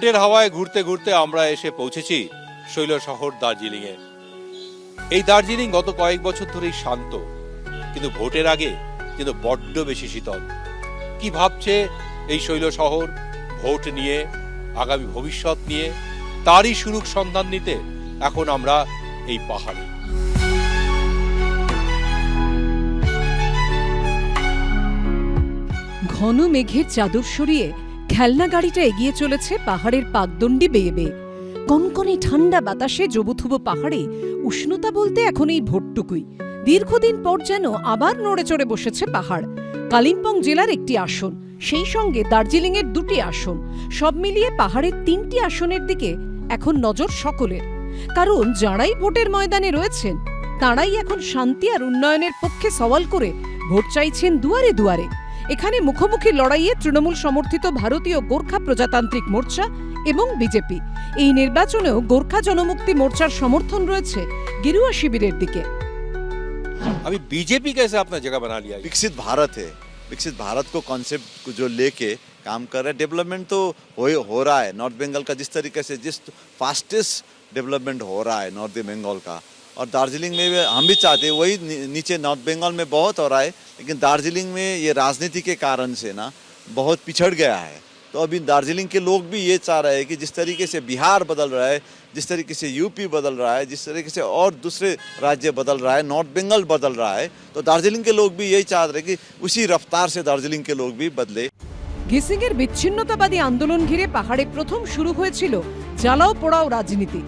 ভোটের হাওয়ায় ঘুরতে ঘুরতে আমরা এসে পৌঁছেছি শৈল শহর দার্জিলিং এ। এই দার্জিলিং গত কয়েক বছর ধরেই শান্ত, কিন্তু ভোটের আগে কিন্তু বড্ড বেশি শীতল। কি ভাবছে এই শৈল শহর ভোট নিয়ে, আগামী ভবিষ্যৎ নিয়ে, তারই সুরুক সন্ধান নিতে এখন আমরা এই পাহাড়ে। ঘন মেঘের চাদর সরিয়ে খেলনা গাড়িটা এগিয়ে চলেছে পাহাড়ের পাকদণ্ডি বেয়ে বেয়ে। কনকনে ঠান্ডা বাতাসে জবুথুবো পাহাড়ে উষ্ণতা বলতে এখন এই ভোটটুকুই। দীর্ঘদিন পর যেন আবার নড়ে চড়ে বসেছে পাহাড়। কালিম্পং জেলার একটি আসন, সেই সঙ্গে দার্জিলিংয়ের 2টি আসন, সব মিলিয়ে পাহাড়ের 3টি আসনের দিকে এখন নজর সকলের। কারণ যাঁরাই ভোটের ময়দানে রয়েছেন তাঁরাই এখন শান্তি আর উন্নয়নের পক্ষে সওয়াল করে ভোট চাইছেন দুয়ারে দুয়ারে। এখানে মুখোমুখি লড়াইয়ে তৃণমূল সমর্থিত ভারতীয় গোর্খা প্রজাতান্ত্রিক মোর্চা এবং বিজেপি। এই নির্বাচনেও গোর্খা জনমুক্তি মোর্চার সমর্থন রয়েছে গেরুয়া শিবিরের দিকে। अभी बीजेपी कैसे अपना जगह बना लिया? विकसित भारत है, विकसित भारत को कॉन्सेप्ट को जो लेके काम कर रहे हैं। डेवलपमेंट तो हो रहा है नॉर्थ बंगाल का, जिस तरीके से जिस फास्टेस्ट डेवलपमेंट हो रहा है नॉर्थ बंगाल का, और दार्जिलिंग में हम भी चाहते हैं वही। नीचे नॉर्थ बंगाल में बहुत हो रहा है, लेकिन दार्जिलिंग में ये राजनीति के कारण से ना बहुत पिछड़ गया है। तो अभी दार्जिलिंग के लोग भी ये चाह रहे हैं कि जिस तरीके से बिहार बदल रहा है, जिस तरीके से यूपी बदल रहा है, जिस तरीके से और दूसरे राज्य बदल रहा है, नॉर्थ बंगाल बदल रहा है, तो दार्जिलिंग के लोग भी यही चाह रहे हैं कि उसी रफ्तार से दार्जिलिंग के लोग भी बदले। ঘিসিংয়ের বিচ্ছিন্নতাবাদী আন্দোলন ঘিরে পাহাড়ে প্রথম শুরু হয়েছিল জ্বালাও পোড়াও রাজনীতি।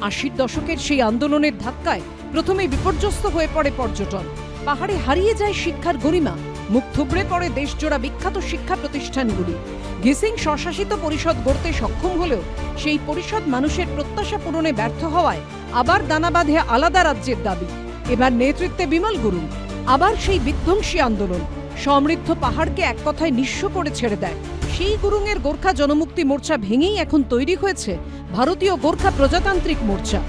80-র দশকের সেই আন্দোলনের ধাক্কায় প্রথমে বিপর্যস্ত হয়ে পড়ে পর্যটন। পাহাড়ে হারিয়ে যায় শিক্ষার গরিমা, মুখ থুবড়ে পড়ে দেশজোড়া বিখ্যাত শিক্ষা প্রতিষ্ঠানগুলি। ঘিসিং স্বশাসিত পরিষদ গড়তে সক্ষম হলেও সেই পরিষদ মানুষের প্রত্যাশা পূরণে ব্যর্থ হওয়ায় আবার দানা বাঁধে আলাদা রাজ্যের দাবি। এবার নেতৃত্বে বিমল গুরুং। আবার সেই বিধ্বংসী আন্দোলন সমৃদ্ধ পাহাড়কে এক কথায় নিঃস্ব করে ছেড়ে দেয়। সেই গুরুংয়ের গোর্খা জনমুক্তি মোর্চা ভেঙেই এখন তৈরি হয়েছে ভারতীয় গোর্খা প্রজাতান্ত্রিক মোর্চা।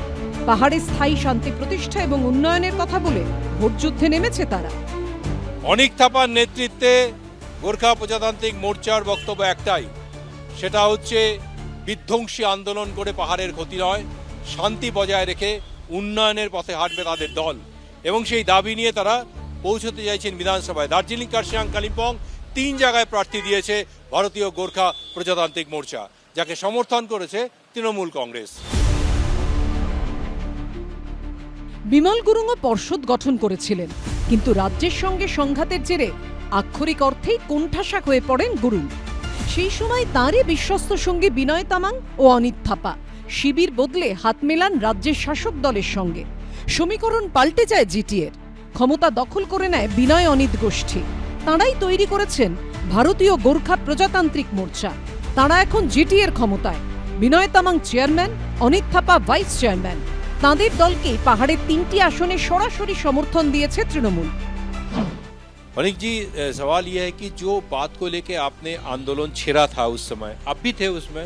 পাহাড়ে স্থায়ী শান্তি প্রতিষ্ঠা এবং উন্নয়নের কথা বলে ভোট যুদ্ধে নেমেছে তারা। অনিক থাপার নেতৃত্বে গোর্খা প্রজাতান্ত্রিক মোর্চার বক্তব্য একটাই, সেটা হচ্ছে বিধ্বংসী আন্দোলন করে পাহাড়ের ক্ষতি নয়, শান্তি বজায় রেখে উন্নয়নের পথে হাঁটবে তাদের দল, এবং সেই দাবি নিয়ে তারা পৌঁছতে চাইছেন বিধানসভায়। দার্জিলিং, কার্শিয়াং, কালিম্পং 3 জায়গায় প্রার্থী দিয়েছে ভারতীয় গোর্খা প্রজাতান্ত্রিক মোর্চা, যাকে সমর্থন করেছে তৃণমূল কংগ্রেস। বিমল গুরুংও পর্ষদ গঠন করেছিলেন, কিন্তু রাজ্যের সঙ্গে সংঘাতের জেরে আক্ষরিক অর্থেই কোণঠাসা হয়ে পড়েন গুরুং। সেই সময় তাঁরই বিশ্বস্ত সঙ্গী বিনয় তামাং ও অনিত থাপা শিবির বদলে হাত মেলান রাজ্যের শাসক দলের সঙ্গে। সমীকরণ পাল্টে যায় জিটিএর, ক্ষমতা দখল করে নেয় বিনয় অনিত গোষ্ঠী। তাঁরাই তৈরি করেছেন ভারতীয় গোর্খা প্রজাতান্ত্রিক মোর্চা। তাঁরা এখন জিটিএর ক্ষমতায়, Binay Tamang chairman, Anit Thapa vice chairman. তাঁদের দলকে পাহাড়ের 3টি আসনে সরাসরি সমর্থন দিয়েছে তৃণমূল। अनिक जी, सवाल यह है कि जो बात को लेके आपने आंदोलन छेड़ा था उस समय, आप भी थे उसमें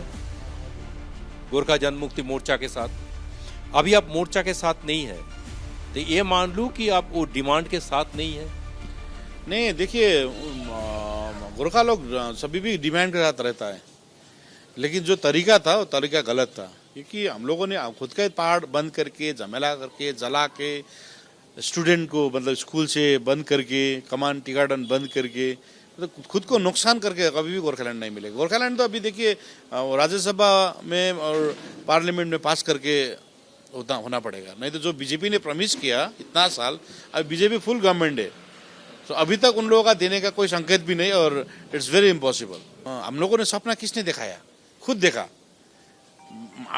गोरखा जनमुक्ति मोर्चा के साथ, अभी आप मोर्चा के साथ नहीं है, तो ये मान लूं कि आप वो डिमांड के साथ नहीं है? नहीं, देखिए गोरखा लोग सभी भी डिमांड के साथ रहता है, लेकिन जो तरीका था वो तरीका गलत था। क्योंकि हम लोगों ने खुद का पहाड़ बंद करके, झमेला करके, जला के, स्टूडेंट को मतलब स्कूल से बंद करके, कमान टी गार्डन बंद करके, मतलब खुद को नुकसान करके कभी भी गोरखालैंड नहीं मिलेगा। गोरखालैंड तो अभी देखिए राज्यसभा में और पार्लियामेंट में पास करके होना पड़ेगा, नहीं तो जो बीजेपी ने प्रॉमिस किया इतना साल, अभी बीजेपी फुल गवर्नमेंट है, तो अभी तक उन लोगों का देने का कोई संकेत भी नहीं, और इट्स वेरी इम्पॉसिबल। हम लोगों ने सपना किसने दिखाया? खुद देखा।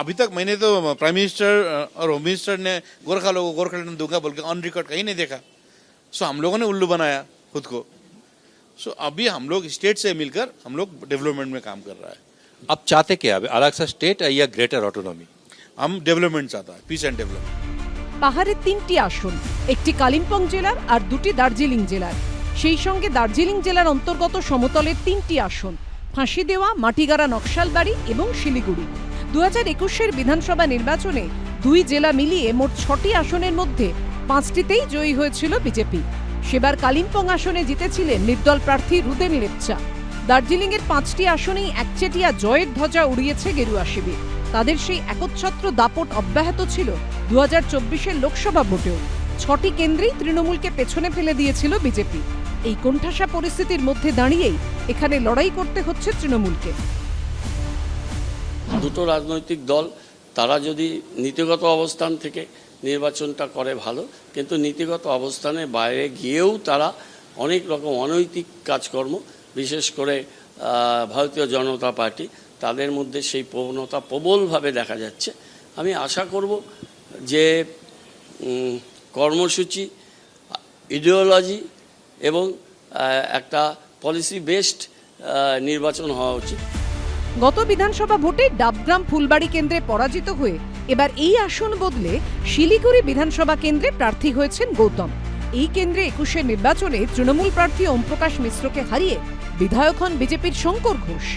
अभी तक मैंने तो प्राइम मिनिस्टर और होम मिनिस्टर ने गोरखा लोगों को गोरखालैंड दूंगा बोल के ऑन रिकॉर्ड कहीं नहीं देखा। सो हम लोगों ने उल्लू बनाया खुद को। सो अभी हम लोग स्टेट से मिलकर हम लोग डेवलपमेंट में काम कर रहा है। आप चाहते क्या, अलग सा स्टेट या ग्रेटर ऑटोनॉमी? हम डेवलपमेंट चाहता है, पीस एंड डेवलपमेंट। পাহাড়ের 3টি আসন, একটি কালিম্পং জেলার আর 2টি দার্জিলিং জেলার। সেই সঙ্গে দার্জিলিং জেলার অন্তর্গত সমতলের 3টি আসন, ফাঁসি দেওয়া, মাটিগাড়া, নকশালবাড়ি এবং শিলিগুড়ি। 2021-এর বিধানসভা নির্বাচনে 2 জেলা মিলিয়ে মোট 6টি আসনের মধ্যে 5টিতেই জয়ী হয়েছিল বিজেপি। সেবার কালিম্পং আসনে জিতেছিলেন নির্দল প্রার্থী রুদেন লেপচা। দার্জিলিংয়ের 5টি আসনেই একচেটিয়া জয়ের ধ্বজা উড়িয়েছে গেরুয়া শিবির। তাদের সেই একচ্ছত্র দাপট অব্যাহত ছিল 2024-এর লোকসভা ভোটেও। 6টি কেন্দ্রেই তৃণমূলকে পেছনে ফেলে দিয়েছিল বিজেপি। এই কোণঠাসা পরিস্থিতির মধ্যে দাঁড়িয়েই এখানে লড়াই করতে হচ্ছে তৃণমূলকে। দুটো রাজনৈতিক দল তারা যদি নীতিগত অবস্থান থেকে নির্বাচনটা করে ভালো, কিন্তু নীতিগত অবস্থানের বাইরে গিয়েও তারা অনেক রকম অনৈতিক কাজকর্ম, বিশেষ করে ভারতীয় জনতা পার্টি, তাদের মধ্যে সেই প্রবণতা প্রবলভাবে দেখা যাচ্ছে। আমি আশা করব যে কর্মসূচি, ইডিওলজি এবং একটা পলিসি বেসড নির্বাচন হওয়া উচিত। গত বিধানসভা ভোটে ডাবগ্রাম ফুলবাড়ি কেন্দ্রে পরাজিত হয়ে এবার এই আসন বদলে শিলিগুড়ি বিধানসভা কেন্দ্রে প্রার্থী হয়েছেন গৌতম। এই কেন্দ্রে 21-এর নির্বাচনে তৃণমূল প্রার্থী ওমপ্রকাশ মিশ্রকে হারিয়ে বিধায়ক হন বিজেপির শঙ্কর ঘোষ।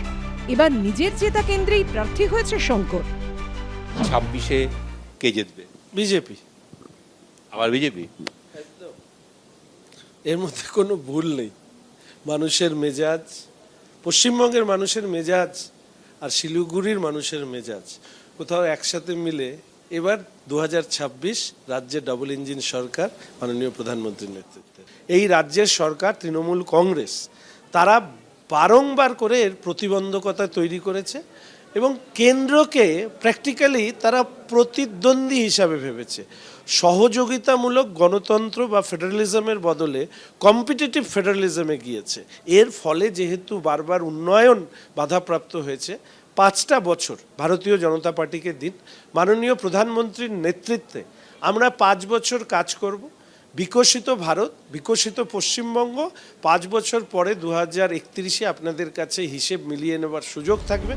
এবার নিজের জেতা কেন্দ্রেই প্রার্থী হয়েছে শঙ্কর। 26-এ কে জিতবে? বিজেপি। আবার বিজেপি? এর মধ্যে কোনো ভুল নেই। মানুষের মেজাজ, পশ্চিমবঙ্গের মানুষের মেজাজ আর শিলিগুড়ির মানুষের মেজাজ কোথাও একসাথে মিলে এবার 2026 রাজ্যে ডাবল ইঞ্জিন সরকার মাননীয় প্রধানমন্ত্রীর নেতৃত্বে। এই রাজ্যের সরকার তৃণমূল কংগ্রেস তারা বারংবার করে এর প্রতিবন্ধকতা তৈরি করেছে এবং কেন্দ্রকে প্র্যাকটিক্যালি তারা প্রতিদ্বন্দ্বী হিসাবে ভেবেছে। সহযোগিতামূলক গণতন্ত্র বা ফেডারেলিজমের বদলে কম্পিটিটিভ ফেডারেলিজমে গিয়েছে। এর ফলে যেহেতু বারবার উন্নয়ন বাধাপ্রাপ্ত হয়েছে, 5টা বছর ভারতীয় জনতা পার্টিকে দিন, মাননীয় প্রধানমন্ত্রীর নেতৃত্বে আমরা 5 বছর কাজ করব। বিকশিত ভারত, বিকশিত পশ্চিমবঙ্গ 5 বছর পরে 2031-এ আপনাদের কাছে হিসেব মিলিয়ে নেবার সুযোগ থাকবে।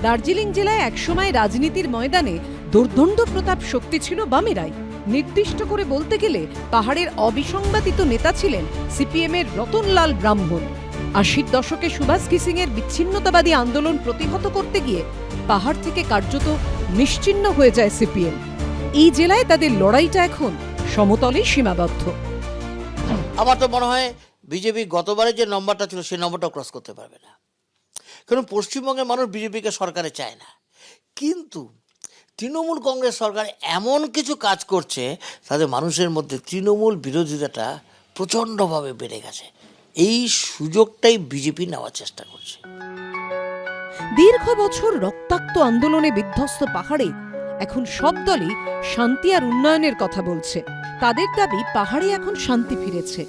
দার্জিলিং জেলায় একসময় রাজনীতির ময়দানে দুর্দণ্ড প্রতাপ শক্তি ছিল বামেরাই। নির্দিষ্ট করে বলতে গেলে পাহাড়ের অবিসংবাদিত নেতা ছিলেন সিপিএম-এর রতনলাল ব্রাহ্মণ। 80-র দশকে সুভাষ কিসিংয়ের বিচ্ছিন্নতাবাদী আন্দোলন প্রতিহত করতে গিয়ে পাহাড় থেকে কার্যত নিশ্চিহ্ন হয়ে যায় সিপিএম। এই জেলায় তাদের লড়াইটা এখন সমতলেই সীমাবদ্ধ। আমার তো মনে হয় বিজেপি গতবারে যে নম্বরটা ছিল সেই নম্বরটাও ক্রস করতে পারবে না, কারণ পশ্চিমবঙ্গের মানুষ বিজেপিকে সরকারে চায় না। কিন্তু তৃণমূল কংগ্রেস সরকার এমন কিছু কাজ করছে তাদের মানুষের মধ্যে তৃণমূল বিরোধিতাটা প্রচণ্ডভাবে বেড়ে গেছে। এই সুযোগটাই বিজেপি নেওয়ার চেষ্টা করছে। দীর্ঘ বছর রক্তাক্ত আন্দোলনে বিধ্বস্ত পাহাড়ে এখন সব দলই শান্তি আর উন্নয়নের কথা বলছে। তাদের দাবি পাহাড়ে এখন শান্তি ফিরেছে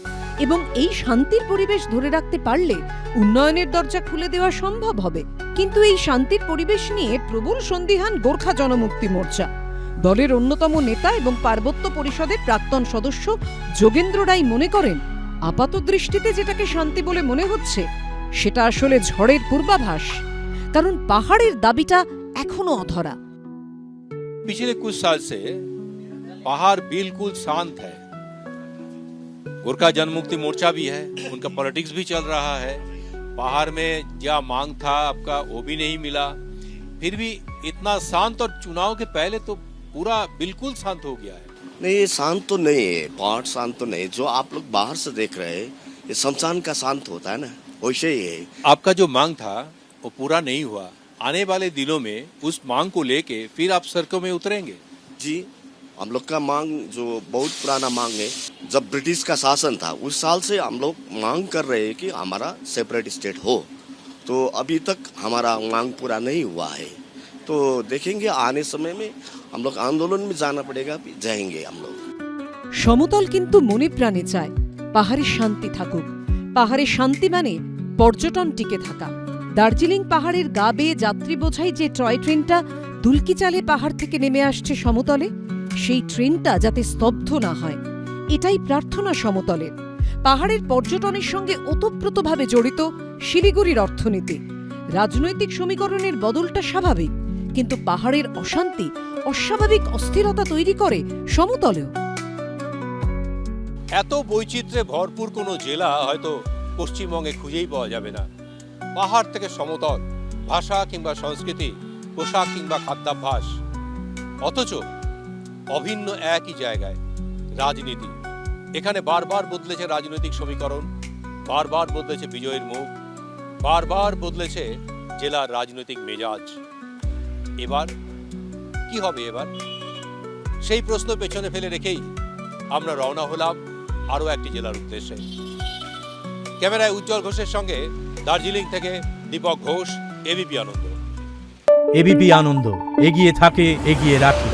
এবং এই শান্তির পরিবেশ ধরে রাখতে পারলে উন্নয়নের দরজা খুলে দেওয়া সম্ভব হবে। কিন্তু এই শান্তির পরিবেশ নিয়ে প্রবল সন্দিহান গোর্খা জনমুক্তি মোর্চা। দলের অন্যতম নেতা এবং পার্বত্য পরিষদের প্রাক্তন সদস্য যোগেন্দ্র রায় মনে করেন, আপাত দৃষ্টিতে যেটাকে শান্তি বলে মনে হচ্ছে সেটা আসলে ঝড়ের পূর্বাভাস, কারণ পাহাড়ের দাবিটা এখনো অধরা। पिछले कुछ साल से पहाड़ बिल्कुल शांत है। गोरखा जनमुक्ति मोर्चा भी है, उनका पॉलिटिक्स भी चल रहा है। पहाड़ में क्या मांग था आपका वो भी नहीं मिला, फिर भी इतना शांत, और चुनाव के पहले तो पूरा बिल्कुल शांत हो गया है। नहीं, ये शांत तो नहीं है, पहाड़ शांत तो नहीं। जो आप लोग बाहर से देख रहे हैं ये शमशान का शांत होता है ना, वैसे ही है। आपका जो मांग था वो पूरा नहीं हुआ। आने वाले दिनों में उस मांग को लेके फिर आप सड़कों में उतरेंगे? जी, हम लोग का मांग जो बहुत पुराना मांग है, जब ब्रिटिश का शासन था उस साल से हम लोग मांग कर रहे हैं कि हमारा सेपरेट स्टेट हो, तो अभी तक हमारा मांग पूरा नहीं हुआ है। तो देखेंगे आने समय में हम लोग आंदोलन में जाना पड़ेगा, जाएंगे हम लोग। সমতল কিন্তু মনে প্রাণে চায় পাহাড়ে শান্তি থাকুক। পাহাড়ে শান্তি মানে পর্যটন টিকে থাকা। দার্জিলিং পাহাড়ের গা বেয়ে যাত্রী বোঝাই যে টয় ট্রেনটা দুলকি চালে পাহাড় থেকে নেমে আসছে সমতলে, সেই ট্রেনটা যাতে স্তব্ধ না হয়, এটাই প্রার্থনা সমতলের। পাহাড়ের পর্যটনের সঙ্গে ওতপ্রোতভাবে জড়িত শিলিগুড়ির অর্থনীতি। রাজনৈতিক সমীকরণের বদলটা স্বাভাবিক, কিন্তু পাহাড়ের অশান্তি অস্বাভাবিক অস্থিরতা তৈরি করে সমতলেও। এত বৈচিত্র্যে ভরপুর কোনো জেলা হয়তো পশ্চিমবঙ্গে খুঁজেই পাওয়া যাবে না। পাহাড় থেকে সমতল, ভাষা কিংবা সংস্কৃতি, পোশাক কিংবা খাদ্যাভ্যাস, অথচ অভিন্ন একই জায়গায় রাজনীতি। এখানে বারবার বদলেছে রাজনৈতিক সমীকরণ, বারবার বদলেছে বিজয়ের মুখ, বারবার বদলেছে জেলার রাজনৈতিক মেজাজ। এবার কি হবে? এবার সেই প্রশ্ন পেছনে ফেলে রেখেই আমরা রওনা হলাম আরও একটি জেলার উদ্দেশ্যে। ক্যামেরায় উজ্জ্বল ঘোষের সঙ্গে দার্জিলিং থেকে দীপক ঘোষ, এবিপি আনন্দ। এবিপি আনন্দ, এগিয়ে থাকে, এগিয়ে রাখে।